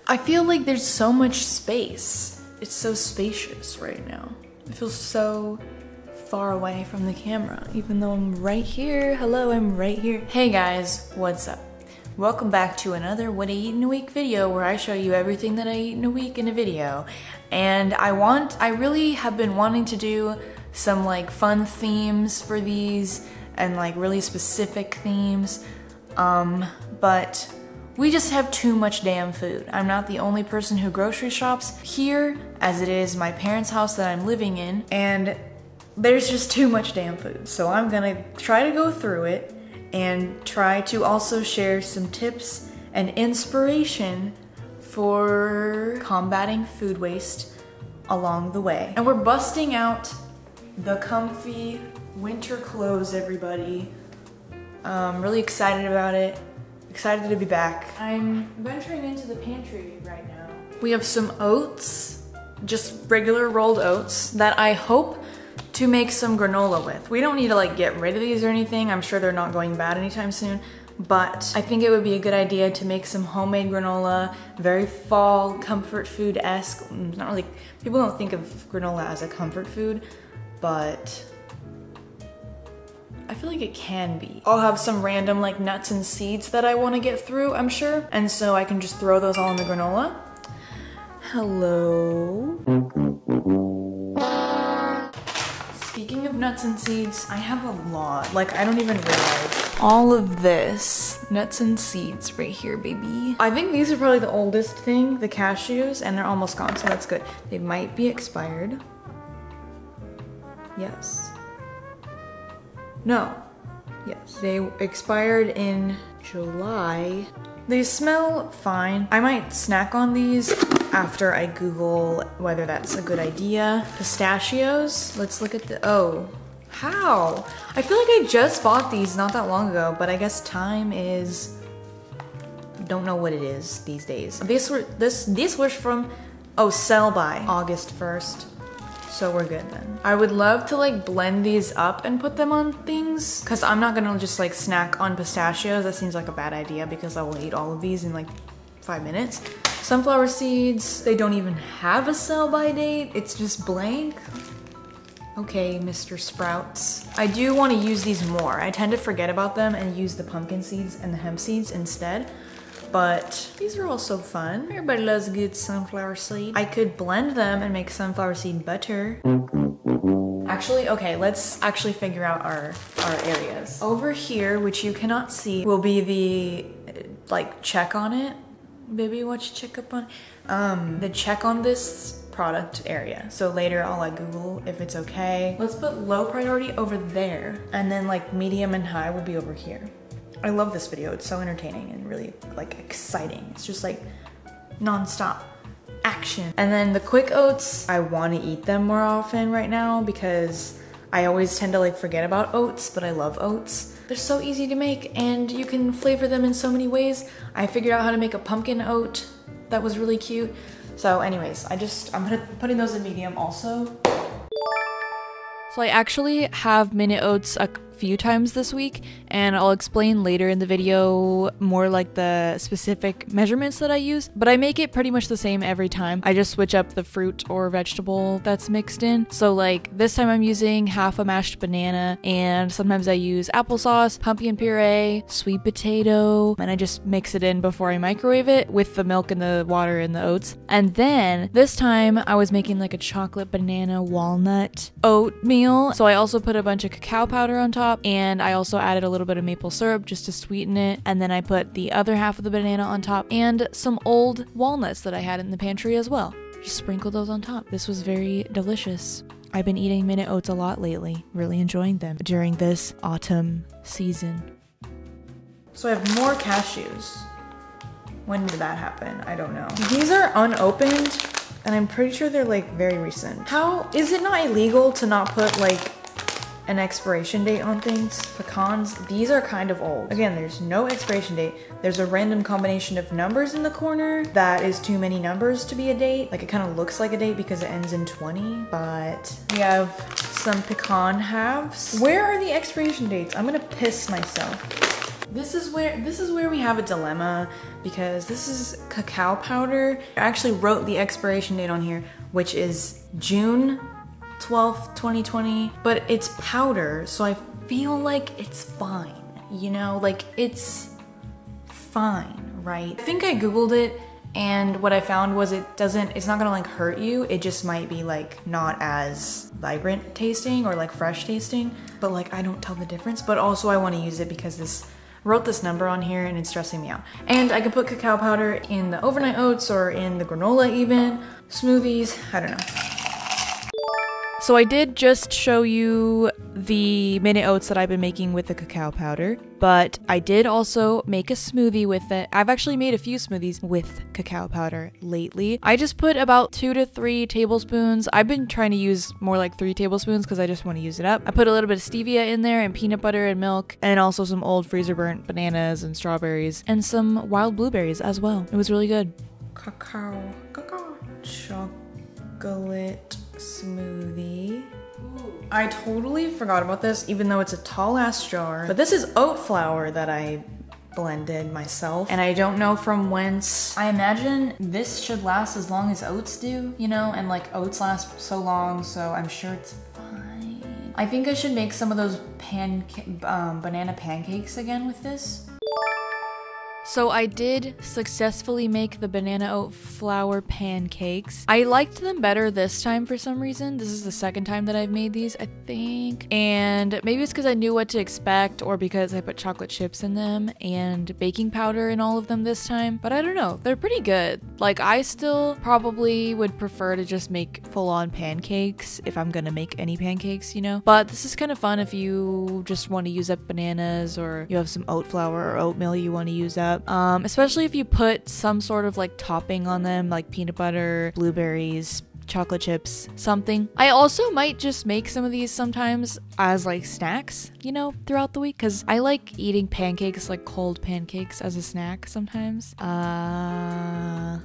I feel like there's so much space. It's so spacious right now. I feel so far away from the camera, even though I'm right here. Hello, I'm right here. Hey guys, what's up? Welcome back to another What I Eat in a Week video where I show you everything that I eat in a week in a video. And I really have been wanting to do some like fun themes for these and like really specific themes, but we just have too much damn food. I'm not the only person who grocery shops here, as it is my parents' house that I'm living in, and there's just too much damn food. So I'm gonna try to go through it and try to also share some tips and inspiration for combating food waste along the way. And we're busting out the comfy winter clothes, everybody. Really excited about it. Excited to be back. I'm venturing into the pantry right now. We have some oats, just regular rolled oats that I hope to make some granola with. We don't need to like get rid of these or anything. I'm sure they're not going bad anytime soon, but I think it would be a good idea to make some homemade granola, very fall comfort food-esque. Not really, people don't think of granola as a comfort food, but I feel like it can be. I'll have some random like nuts and seeds that I want to get through, I'm sure. And so I can just throw those all in the granola. Hello. Speaking of nuts and seeds, I have a lot. Like, I don't even realize. All of this, nuts and seeds right here, baby. I think these are probably the oldest thing, the cashews, and they're almost gone, so that's good. They might be expired. Yes. No. Yes. They expired in July. They smell fine. I might snack on these after I Google whether that's a good idea. Pistachios. Let's look at the, oh. How? I feel like I just bought these not that long ago, but I guess time is, don't know what it is these days. These were from, oh, sell by August 1st. So we're good then. I would love to like blend these up and put them on things, because I'm not gonna just like snack on pistachios. That seems like a bad idea because I will eat all of these in like 5 minutes. Sunflower seeds, they don't even have a sell-by date. It's just blank. Okay, Mr. Sprouts. I do want to use these more. I tend to forget about them and use the pumpkin seeds and the hemp seeds instead. But these are also fun. Everybody loves a good sunflower seed. I could blend them and make sunflower seed butter. Actually, okay, let's actually figure out our areas. Over here, which you cannot see, will be the like check on it. Baby, watch check up on the check on this product area. So later I'll like Google if it's okay. Let's put low priority over there, and then like medium and high will be over here. I love this video. It's so entertaining and really like exciting. It's just like non-stop action. And then the quick oats, I want to eat them more often right now because I always tend to like forget about oats, but I love oats. They're so easy to make and you can flavor them in so many ways. I figured out how to make a pumpkin oat that was really cute. So anyways, I'm putting those in medium also. So I actually have minute oats a few times this week, and I'll explain later in the video more like the specific measurements that I use, but I make it pretty much the same every time. I just switch up the fruit or vegetable that's mixed in. So like this time I'm using half a mashed banana, and sometimes I use applesauce, pumpkin puree, sweet potato, and I just mix it in before I microwave it with the milk and the water and the oats. And then this time I was making like a chocolate banana walnut oatmeal. So I also put a bunch of cacao powder on top, and I also added a little bit of maple syrup just to sweeten it, and then I put the other half of the banana on top and some old walnuts that I had in the pantry as well. Just sprinkle those on top. This was very delicious. I've been eating minute oats a lot lately, really enjoying them during this autumn season. So I have more cashews. When did that happen? I don't know. These are unopened, and I'm pretty sure they're like very recent. How is it not illegal to not put like an expiration date on things? Pecans, these are kind of old. Again, there's no expiration date. There's a random combination of numbers in the corner that is too many numbers to be a date. Like it kind of looks like a date because it ends in 20, but we have some pecan halves. Where are the expiration dates? I'm gonna piss myself. This is where we have a dilemma, because this is cacao powder. I actually wrote the expiration date on here, which is June 12th, 2020, but it's powder, so I feel like it's fine, you know? Like, it's fine, right? I think I Googled it, and what I found was it's not gonna like hurt you, it just might be like not as vibrant tasting or like fresh tasting, but like I don't tell the difference. But also I wanna use it because I wrote this number on here and it's stressing me out. And I can put cacao powder in the overnight oats or in the granola even, smoothies, I don't know. So I did just show you the mini oats that I've been making with the cacao powder, but I did also make a smoothie with it. I've actually made a few smoothies with cacao powder lately. I just put about 2 to 3 tablespoons. I've been trying to use more like 3 tablespoons because I just want to use it up. I put a little bit of stevia in there and peanut butter and milk, and also some old freezer burnt bananas and strawberries and some wild blueberries as well. It was really good. Cacao chocolate smoothie. Ooh. I totally forgot about this, even though it's a tall ass jar. But this is oat flour that I blended myself, and I don't know from whence. I imagine this should last as long as oats do, you know, and like oats last so long, so I'm sure it's fine. I think I should make some of those banana pancakes again with this. So I did successfully make the banana oat flour pancakes. I liked them better this time for some reason. This is the second time that I've made these, I think. And maybe it's because I knew what to expect, or because I put chocolate chips in them and baking powder in all of them this time. But I don't know, they're pretty good. Like, I still probably would prefer to just make full-on pancakes if I'm gonna make any pancakes, you know? But this is kind of fun if you just want to use up bananas, or you have some oat flour or oatmeal you want to use up. Especially if you put some sort of like topping on them, like peanut butter, blueberries, chocolate chips, something. I also might just make some of these sometimes as like snacks, you know, throughout the week, because I like eating pancakes, like cold pancakes, as a snack sometimes. I'll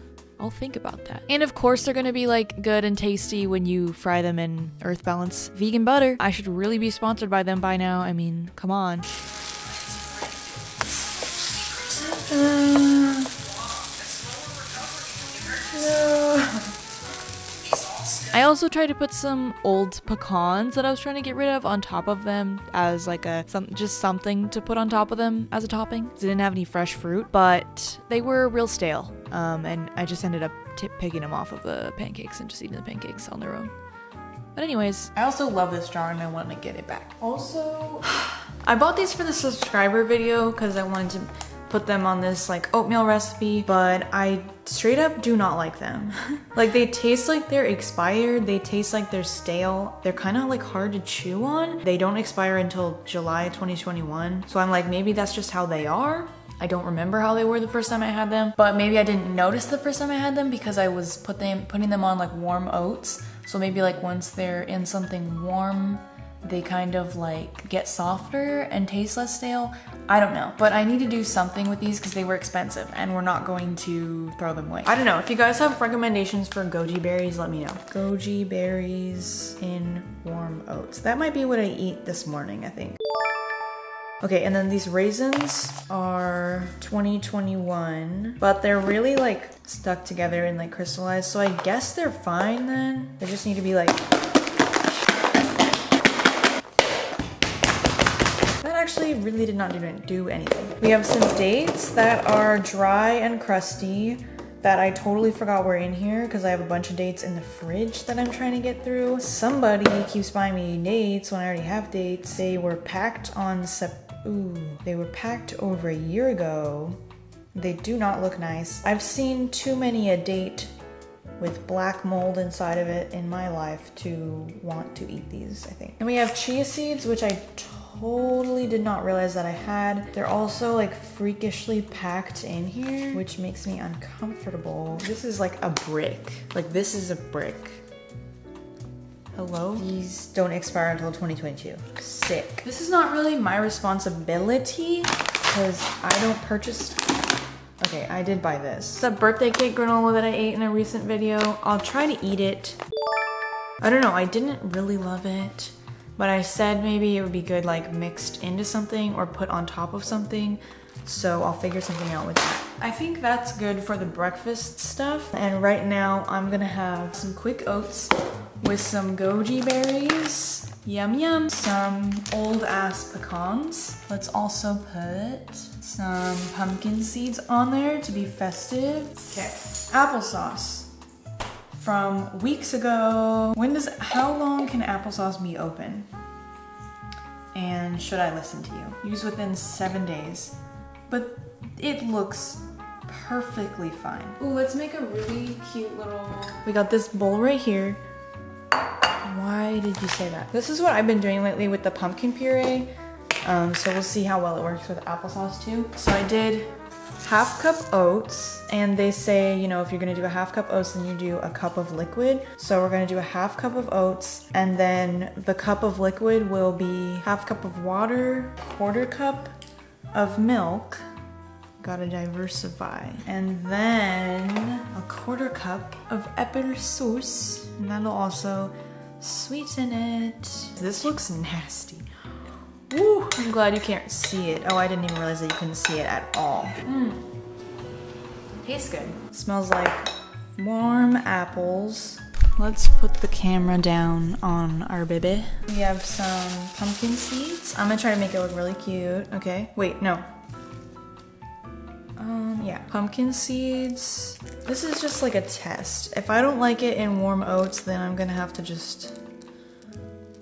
think about that. And of course they're gonna be like good and tasty when you fry them in Earth Balance vegan butter. I should really be sponsored by them by now. I mean, come on. No. I also tried to put some old pecans that I was trying to get rid of on top of them as like just something to put on top of them as a topping. They didn't have any fresh fruit, but they were real stale. And I just ended up picking them off of the pancakes and just eating the pancakes on their own. But anyways, I also love this jar and I want to get it back. Also, I bought these for the subscriber video because I wanted to put them on this like oatmeal recipe, but I straight up do not like them. Like, they taste like they're expired, they taste like they're stale, they're kind of like hard to chew on. They don't expire until July 2021, so I'm like, maybe that's just how they are. I don't remember how they were the first time I had them, but maybe I didn't notice the first time I had them because I was putting them on like warm oats, so maybe like once they're in something warm, they kind of like get softer and taste less stale. I don't know, but I need to do something with these because they were expensive and we're not going to throw them away. I don't know, if you guys have recommendations for goji berries, let me know. Goji berries in warm oats. That might be what I eat this morning, I think. Okay, and then these raisins are 2021, but they're really like stuck together and like crystallized, so I guess they're fine then. They just need to be like... Actually really did not do anything. We have some dates that are dry and crusty that I totally forgot were in here because I have a bunch of dates in the fridge that I'm trying to get through. Somebody keeps buying me dates when I already have dates. They were packed on they were packed over a year ago. They do not look nice. I've seen too many a date with black mold inside of it in my life to want to eat these, I think. And we have chia seeds, which I totally did not realize that I had. They're also like freakishly packed in here, which makes me uncomfortable. This is like a brick. Like, this is a brick. Hello? These don't expire until 2022. Sick. This is not really my responsibility because I don't purchase... Okay, I did buy this. It's a birthday cake granola that I ate in a recent video. I'll try to eat it. I don't know, I didn't really love it, but I said maybe it would be good like mixed into something or put on top of something. So I'll figure something out with that. I think that's good for the breakfast stuff. And right now I'm gonna have some quick oats with some goji berries. Yum yum. Some old ass pecans. Let's also put some pumpkin seeds on there to be festive. Okay, applesauce from weeks ago. How long can applesauce be open? And should I listen to you? Use within 7 days. But it looks perfectly fine. Ooh, let's make a really cute little... We got this bowl right here. Why did you say that? This is what I've been doing lately with the pumpkin puree. So we'll see how well it works with applesauce too. So I did half cup oats, and they say, you know, if you're gonna do a half cup oats, then you do a cup of liquid. So we're gonna do a half cup of oats, and then the cup of liquid will be half cup of water, quarter cup of milk. Gotta diversify. And then a quarter cup of apple sauce, and that'll also sweeten it. This looks nasty. Woo, I'm glad you can't see it. Oh, I didn't even realize that you couldn't see it at all. Tastes good. Smells like warm apples. Let's put the camera down on our baby. We have some pumpkin seeds. I'm gonna try to make it look really cute. Okay, wait, no. Yeah, pumpkin seeds. This is just like a test. If I don't like it in warm oats, then I'm gonna have to just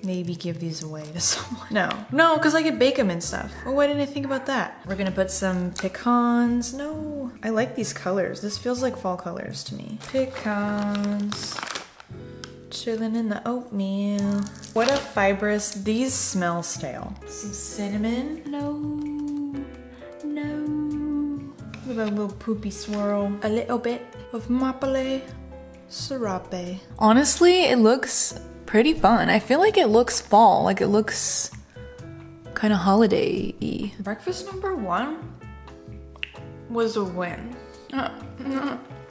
maybe give these away to someone. No, because I could bake them and stuff. Oh, why didn't I think about that? We're gonna put some pecans. No, I like these colors. This feels like fall colors to me. Pecans. Chilling in the oatmeal. What a fibrous, these smell stale. Some cinnamon. No. With a little poopy swirl. A little bit of maple syrup. Honestly, it looks pretty fun. I feel like it looks fall, like it looks kind of holiday-y. Breakfast number 1 was a win.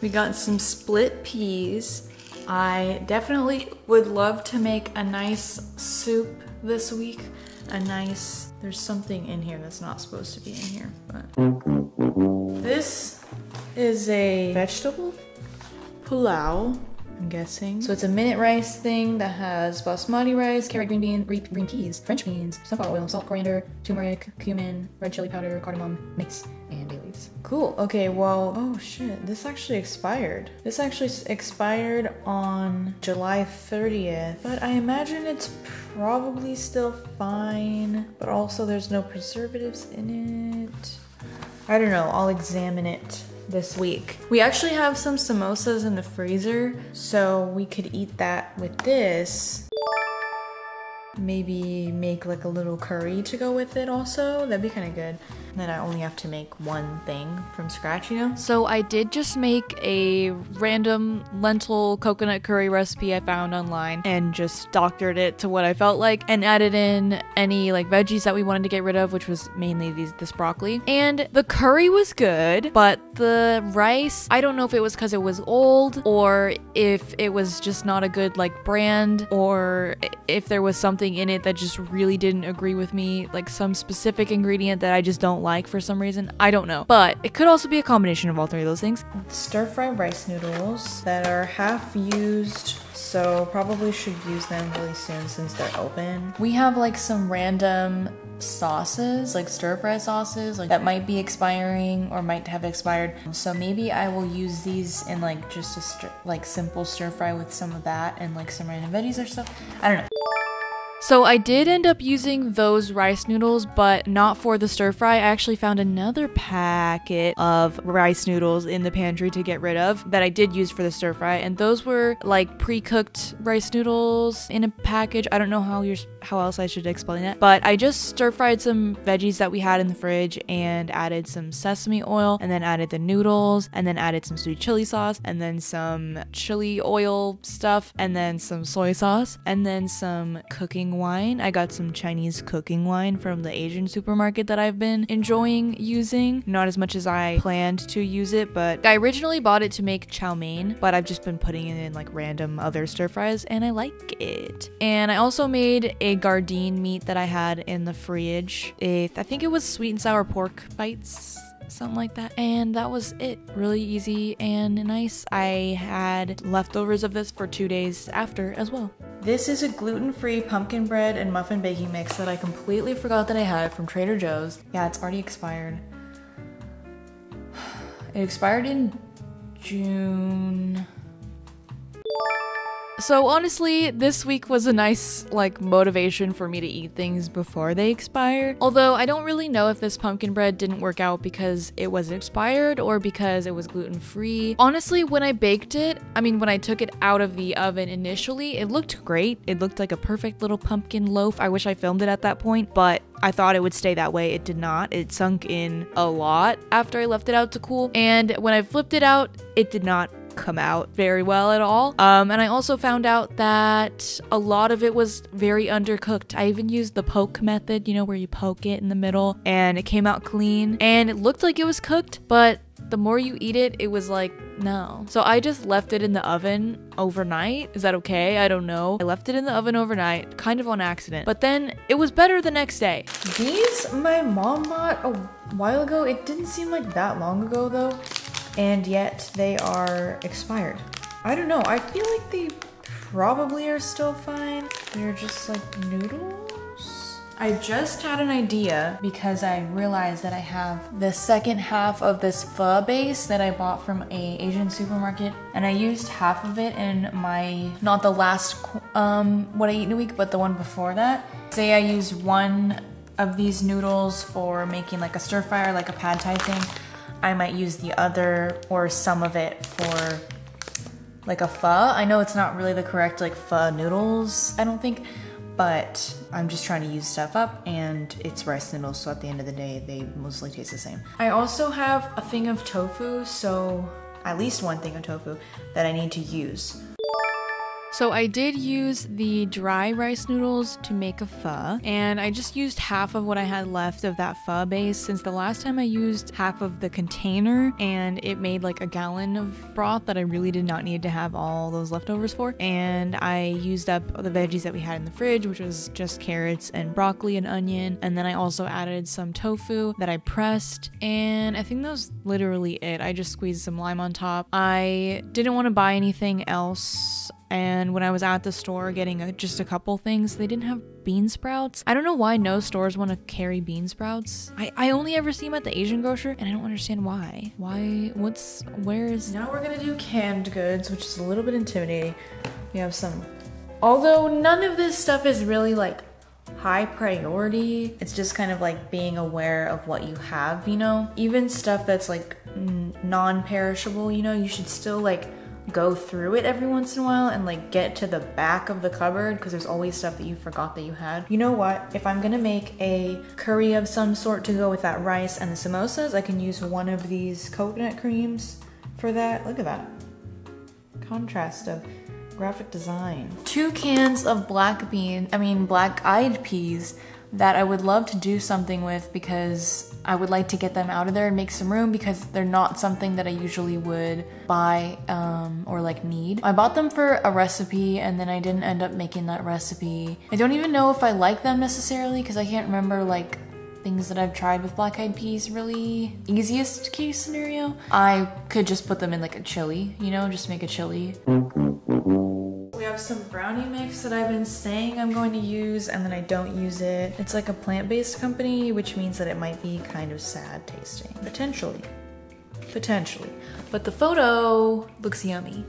We got some split peas. I definitely would love to make a nice soup this week. There's something in here that's not supposed to be in here, but. This is a vegetable pulao, I'm guessing. So it's a minute rice thing that has basmati rice, carrot, green peas, French beans, sunflower oil, salt, coriander, turmeric, cumin, red chili powder, cardamom, mace, and bay leaves. Cool. Okay, well, oh shit, this actually expired. This actually expired on July 30th, but I imagine it's probably still fine, but also there's no preservatives in it. I don't know, I'll examine it this week. We actually have some samosas in the freezer, so we could eat that with this. Maybe make like a little curry to go with it also. That'd be kind of good. And then I only have to make one thing from scratch, you know? So I did just make a random lentil coconut curry recipe I found online and just doctored it to what I felt like and added in any like veggies that we wanted to get rid of, which was mainly this broccoli. And the curry was good, but the rice, I don't know if it was because it was old or if it was just not a good like brand or if there was something in it that just really didn't agree with me, like some specific ingredient that I just don't like for some reason. I don't know, but it could also be a combination of all three of those things. Stir-fry rice noodles that are half used, so probably should use them really soon since they're open. We have like some random sauces, like stir-fry sauces, like that might be expiring or might have expired. So maybe I will use these in like just a simple stir-fry with some of that and like some random veggies or stuff. I don't know. So I did end up using those rice noodles, but not for the stir fry. I actually found another packet of rice noodles in the pantry to get rid of that I did use for the stir fry, and those were like pre-cooked rice noodles in a package. I don't know how else I should explain that, but I just stir fried some veggies that we had in the fridge and added some sesame oil and then added the noodles and then added some sweet chili sauce and then some chili oil stuff and then some soy sauce and then some cooking cooking wine. I got some Chinese cooking wine from the Asian supermarket that I've been enjoying using. Not as much as I planned to use it, but I originally bought it to make chow mein, but I've just been putting it in like random other stir fries and I like it. And I also made a Gardein meat that I had in the fridge. I think it was sweet and sour pork bites, something like that, and that was it. Really easy and nice. I had leftovers of this for 2 days after as well. This is a gluten-free pumpkin bread and muffin baking mix that I completely forgot that I had from Trader Joe's. Yeah, it's already expired. It expired in June. So honestly, this week was a nice like motivation for me to eat things before they expire. Although I don't really know if this pumpkin bread didn't work out because it was expired or because it was gluten-free. Honestly, when I baked it, when I took it out of the oven initially, it looked great. It looked like a perfect little pumpkin loaf. I wish I filmed it at that point, but I thought it would stay that way. It did not. It sunk in a lot after I left it out to cool. And when I flipped it out, it did not come out very well at all. And I also found out that a lot of it was very undercooked. I even used the poke method, you know, where you poke it in the middle, and it came out clean and it looked like it was cooked, but the more you eat it, it was like, no. So I just left it in the oven overnight. Is that okay? I don't know. I left it in the oven overnight, kind of on accident, but then it was better the next day. These my mom bought a while ago. It didn't seem like that long ago though. And yet they are expired. I don't know, I feel like they probably are still fine. They're just like noodles. I just had an idea because I realized that I have the second half of this pho base that I bought from a Asian supermarket, and I used half of it in my, not the last what I eat in a week, but the one before that. Say I use one of these noodles for making like a stir fry or like a pad thai thing. I might use the other or some of it for like a pho. I know it's not really the correct like pho noodles, I don't think, but I'm just trying to use stuff up and it's rice noodles, so at the end of the day, they mostly taste the same. I also have a thing of tofu, so at least one thing of tofu that I need to use. So I did use the dry rice noodles to make a pho, and I just used half of what I had left of that pho base since the last time I used half of the container and it made like a gallon of broth that I really did not need to have all those leftovers for. And I used up the veggies that we had in the fridge, which was just carrots and broccoli and onion, and then I also added some tofu that I pressed, and I think that was literally it. I just squeezed some lime on top. I didn't want to buy anything else. And when I was at the store getting just a couple things, they didn't have bean sprouts. I don't know why no stores want to carry bean sprouts. I only ever see them at the Asian grocer, and I don't understand why. Where's... Now we're gonna do canned goods, which is a little bit intimidating. We have some... Although none of this stuff is really like high priority. It's just kind of like being aware of what you have, you know? Even stuff that's like non-perishable, you know, you should still like go through it every once in a while and like get to the back of the cupboard because there's always stuff that you forgot that you had. You know what? If I'm gonna make a curry of some sort to go with that rice and the samosas, I can use one of these coconut creams for that. Look at that. Contrast of graphic design. 2 cans of black-eyed peas that I would love to do something with because I would like to get them out of there and make some room because they're not something that I usually would buy or like need. I bought them for a recipe and then I didn't end up making that recipe. I don't even know if I like them necessarily because I can't remember like things that I've tried with black-eyed peas really. Easiest case scenario, I could just put them in like a chili, you know, just make a chili. We have some brownie mix that I've been saying I'm going to use and then I don't use it. It's like a plant-based company, which means that it might be kind of sad tasting. Potentially. But the photo looks yummy.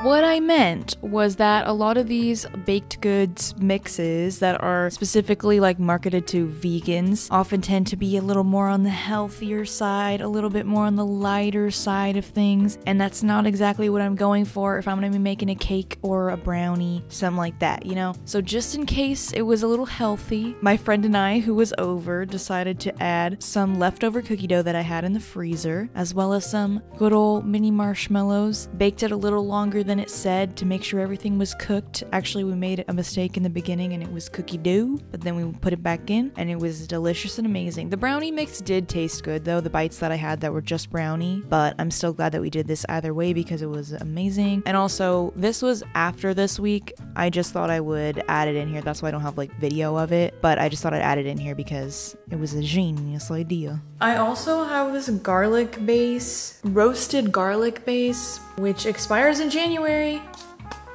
What I meant was that a lot of these baked goods mixes that are specifically like marketed to vegans often tend to be a little more on the healthier side, a little bit more on the lighter side of things, and that's not exactly what I'm going for if I'm gonna be making a cake or a brownie, something like that, you know? So just in case it was a little healthy, my friend and I, who was over, decided to add some leftover cookie dough that I had in the freezer as well as some good old mini marshmallows. Baked it a little longer than it said to make sure everything was cooked. Actually, we made a mistake in the beginning and it was cookie dough, but then we put it back in and it was delicious and amazing. The brownie mix did taste good though, the bites that I had that were just brownie, but I'm still glad that we did this either way because it was amazing. And also, this was after this week. I just thought I would add it in here. That's why I don't have like video of it, but I just thought I'd add it in here because it was a genius idea. I also have this garlic base, roasted garlic base, which expires in January.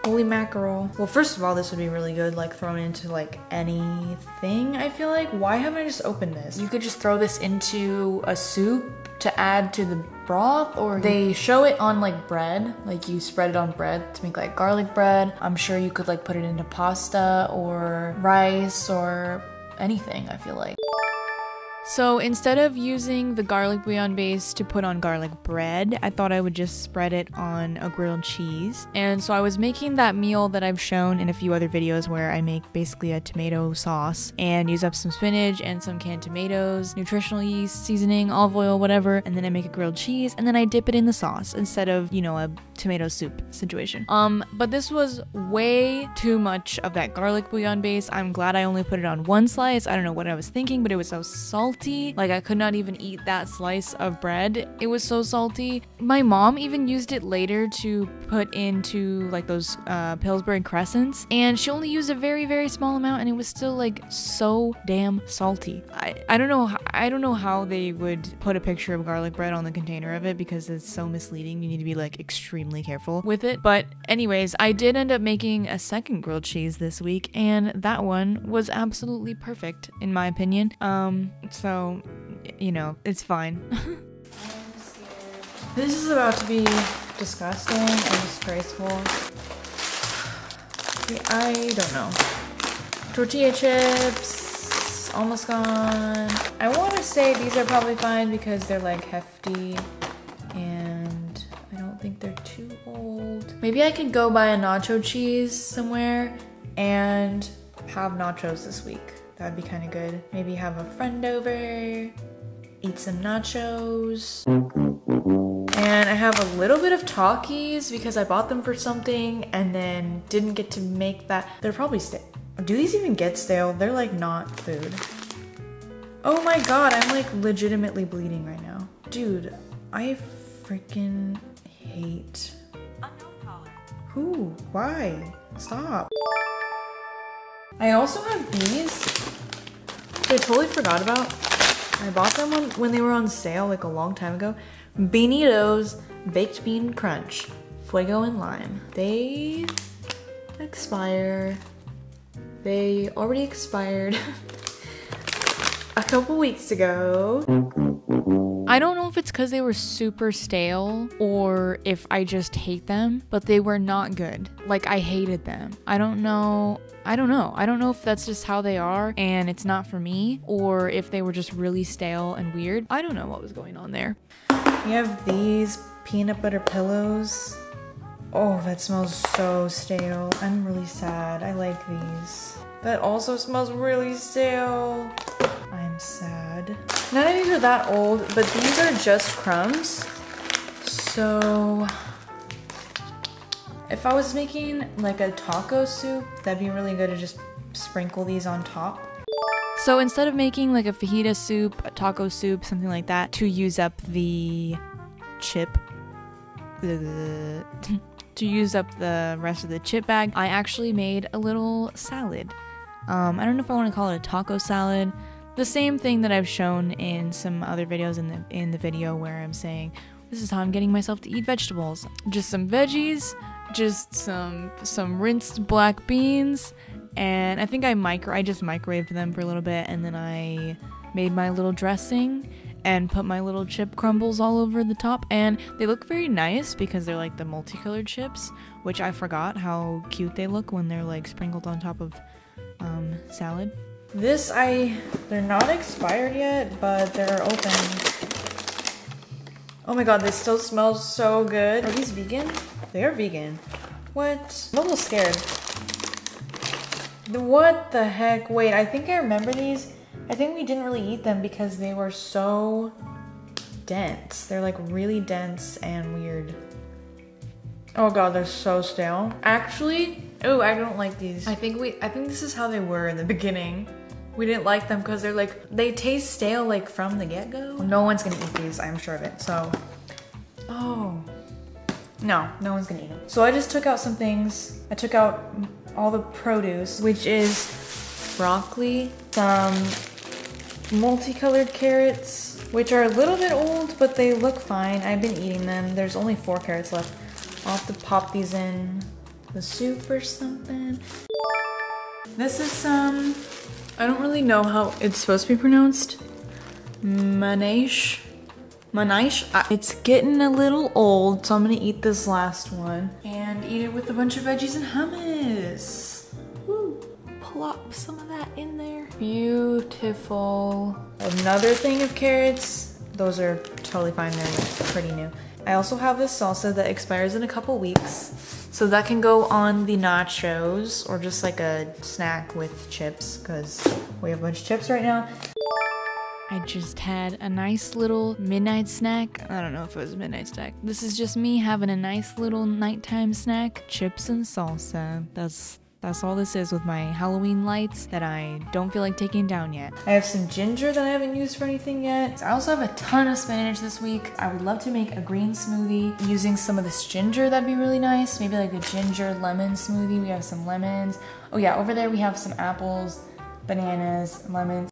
Holy mackerel. Well, first of all, this would be really good, like thrown into like anything, I feel like. Why haven't I just opened this? You could just throw this into a soup to add to the broth, or they show it on like bread, like you spread it on bread to make like garlic bread. I'm sure you could like put it into pasta or rice or anything, I feel like. So instead of using the garlic bouillon base to put on garlic bread, I thought I would just spread it on a grilled cheese. And so I was making that meal that I've shown in a few other videos where I make basically a tomato sauce and use up some spinach and some canned tomatoes, nutritional yeast, seasoning, olive oil, whatever, and then I make a grilled cheese and then I dip it in the sauce instead of, you know, a tomato soup situation. But this was way too much of that garlic bouillon base. I'm glad I only put it on one slice. I don't know what I was thinking, but it was so salty. Like I could not even eat that slice of bread. It was so salty. My mom even used it later to put into like those Pillsbury crescents, and she only used a very, very small amount, and it was still like so damn salty. I don't know how they would put a picture of garlic bread on the container of it because it's so misleading. You need to be like extremely careful with it. But anyways, I did end up making a second grilled cheese this week, and that one was absolutely perfect in my opinion. So, you know, it's fine. This is about to be disgusting and disgraceful. I don't know. Tortilla chips, almost gone. I want to say these are probably fine because they're like hefty and I don't think they're too old. Maybe I could go buy a nacho cheese somewhere and have nachos this week. That'd be kind of good. Maybe have a friend over, eat some nachos. And I have a little bit of Takis because I bought them for something and then didn't get to make that. They're probably stale. Do these even get stale? They're like not food. Oh my god, I'm like legitimately bleeding right now. Dude, I freaking hate. Who? Why? Stop. I also have these, which I totally forgot about. I bought them when they were on sale like a long time ago. Beanitos Baked Bean Crunch, Fuego and Lime. They expire. They already expired a couple weeks ago. I don't know if it's because they were super stale or if I just hate them, but they were not good. Like I hated them. I don't know if that's just how they are and it's not for me, or if they were just really stale and weird. I don't know what was going on there. We have these peanut butter pillows. Oh, that smells so stale. I'm really sad. I like these. That also smells really stale. I'm sad. None of these are that old, but these are just crumbs. So if I was making like a taco soup, that'd be really good to just sprinkle these on top. So instead of making like a fajita soup, a taco soup, something like that, to use up the chip, to use up the rest of the chip bag, I actually made a little salad. I don't know if I want to call it a taco salad. The same thing that I've shown in some other videos in the video where I'm saying, this is how I'm getting myself to eat vegetables. Just some veggies, just some rinsed black beans, and I think I just microwaved them for a little bit, and then I made my little dressing and put my little chip crumbles all over the top, and they look very nice because they're like the multicolored chips, which I forgot how cute they look when they're like sprinkled on top of salad. They're not expired yet, but they're open. Oh my god, this still smells so good. Are these vegan? They are vegan. What? I'm a little scared. What the heck? Wait, I think I remember these. I think we didn't really eat them because they were so dense. They're like really dense and weird. Oh god, they're so stale. Actually, oh, I don't like these. I think this is how they were in the beginning. We didn't like them because they taste stale like from the get-go. No one's gonna eat these, I'm sure of it. So, oh. No one's gonna eat them. So I just took out some things. I took out all the produce, which is broccoli, some multicolored carrots, which are a little bit old, but they look fine. I've been eating them. There's only 4 carrots left. I'll have to pop these in the soup or something. This is some, I don't really know how it's supposed to be pronounced. Manish. It's getting a little old, so I'm gonna eat this last one and eat it with a bunch of veggies and hummus. Woo. Plop some of that in there. Beautiful. Another thing of carrots. Those are totally fine, they're like pretty new. I also have this salsa that expires in a couple weeks, so that can go on the nachos or just like a snack with chips, because we have a bunch of chips right now. I just had a nice little midnight snack. I don't know if it was a midnight snack. This is just me having a nice little nighttime snack. Chips and salsa. That's all this is with my Halloween lights that I don't feel like taking down yet. I have some ginger that I haven't used for anything yet. I also have a ton of spinach this week. I would love to make a green smoothie using some of this ginger. That'd be really nice. Maybe like a ginger lemon smoothie. We have some lemons. Oh yeah, over there we have some apples, bananas, lemons.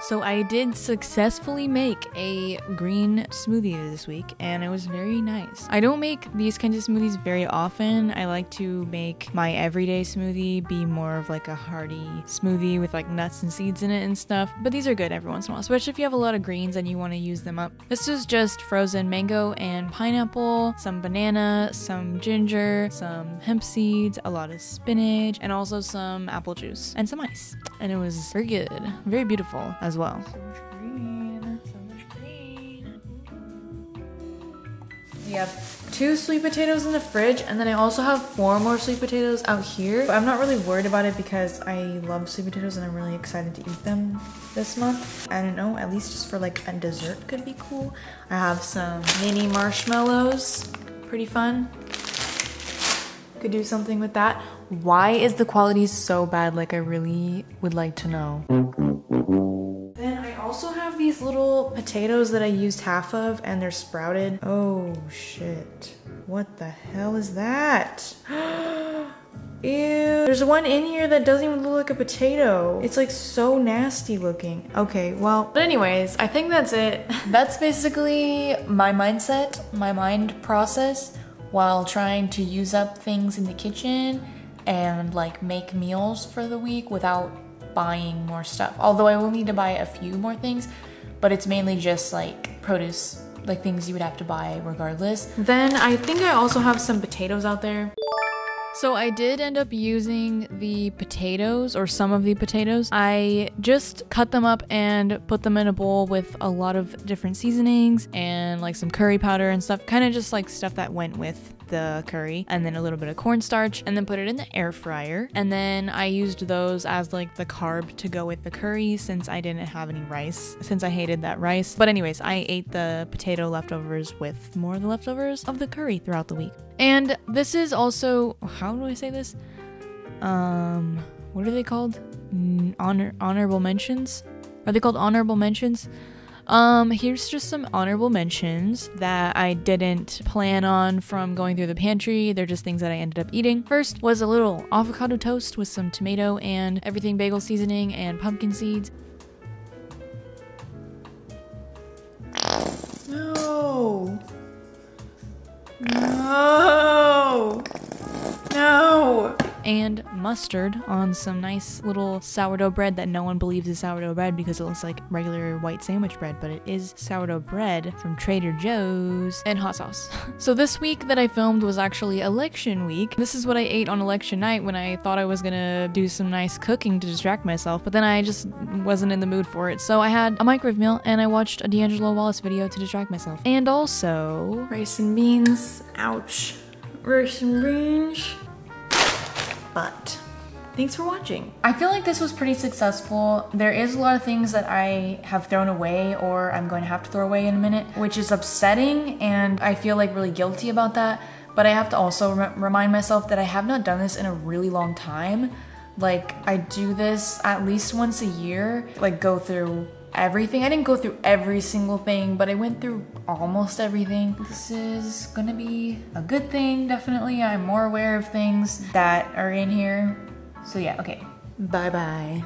So I did successfully make a green smoothie this week, and it was very nice. I don't make these kinds of smoothies very often. I like to make my everyday smoothie be more of like a hearty smoothie with like nuts and seeds in it and stuff, but these are good every once in a while, especially if you have a lot of greens and you want to use them up. This is just frozen mango and pineapple, some banana, some ginger, some hemp seeds, a lot of spinach, and also some apple juice and some ice. And it was very good, very beautiful as well. So much green, so much green. We have 2 sweet potatoes in the fridge, and then I also have 4 more sweet potatoes out here. But I'm not really worried about it because I love sweet potatoes and I'm really excited to eat them this month. I don't know, at least just for like a dessert could be cool. I have some mini marshmallows, pretty fun. Could do something with that. Why is the quality so bad? Like, I really would like to know. Then I also have these little potatoes that I used half of and they're sprouted. Oh shit. What the hell is that? Ew. There's one in here that doesn't even look like a potato. It's like so nasty looking. Okay, well, but anyways, I think that's it. That's basically my mindset, my mind process while trying to use up things in the kitchen and like make meals for the week without buying more stuff. Although I will need to buy a few more things, but it's mainly just like produce, like things you would have to buy regardless. Then I think I also have some potatoes out there. So I did end up using the potatoes, or some of the potatoes. I just cut them up and put them in a bowl with a lot of different seasonings and like some curry powder and stuff, kind of just like stuff that went with the curry, and then a little bit of cornstarch, and then put it in the air fryer. And then I used those as like the carb to go with the curry since I didn't have any rice, since I hated that rice. But anyways, I ate the potato leftovers with more of the leftovers of the curry throughout the week. And this is also, how do I say this? What are they called? Honorable mentions? Are they called honorable mentions? Here's just some honorable mentions that I didn't plan on from going through the pantry. They're just things that I ended up eating. First was a little avocado toast with some tomato and everything bagel seasoning and pumpkin seeds. No. No. No. And mustard on some nice little sourdough bread that no one believes is sourdough bread because it looks like regular white sandwich bread, but it is sourdough bread from Trader Joe's, and hot sauce. So this week that I filmed was actually election week. This is what I ate on election night when I thought I was gonna do some nice cooking to distract myself, but then I just wasn't in the mood for it. So I had a microwave meal and I watched a D'Angelo Wallace video to distract myself. And also rice and beans. Ouch. Rice and beans. But thanks for watching. I feel like this was pretty successful. There is a lot of things that I have thrown away or I'm going to have to throw away in a minute, which is upsetting, and I feel like really guilty about that. But I have to also remind myself that I have not done this in a really long time. Like, I do this at least once a year, like go through everything. I didn't go through every single thing, but I went through almost everything. This is gonna be a good thing, definitely. I'm more aware of things that are in here. So yeah, okay. Bye-bye.